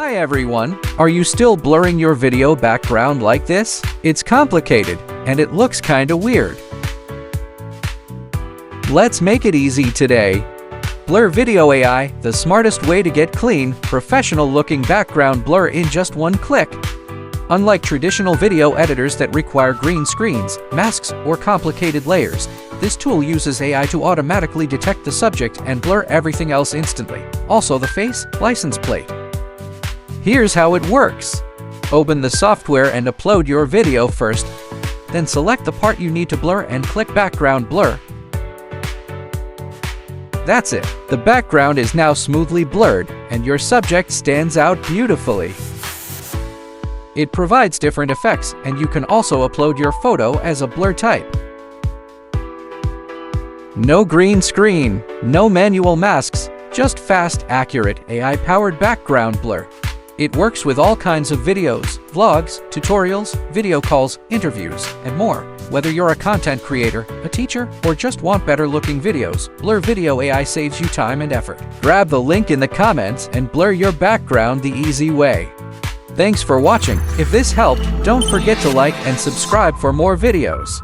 Hi everyone! Are you still blurring your video background like this? It's complicated, and it looks kinda weird. Let's make it easy today. Blur Video AI, the smartest way to get clean, professional-looking background blur in just one click. Unlike traditional video editors that require green screens, masks, or complicated layers, this tool uses AI to automatically detect the subject and blur everything else instantly, also the face, license plate. Here's how it works. Open the software and upload your video first. Then select the part you need to blur and click Background Blur. That's it. The background is now smoothly blurred, and your subject stands out beautifully. It provides different effects, and you can also upload your photo as a blur type. No green screen, no manual masks, just fast, accurate, AI-powered background blur. It works with all kinds of videos, vlogs, tutorials, video calls, interviews, and more. Whether you're a content creator, a teacher, or just want better-looking videos, Blur Video AI saves you time and effort. Grab the link in the comments and blur your background the easy way. Thanks for watching. If this helped, don't forget to like and subscribe for more videos.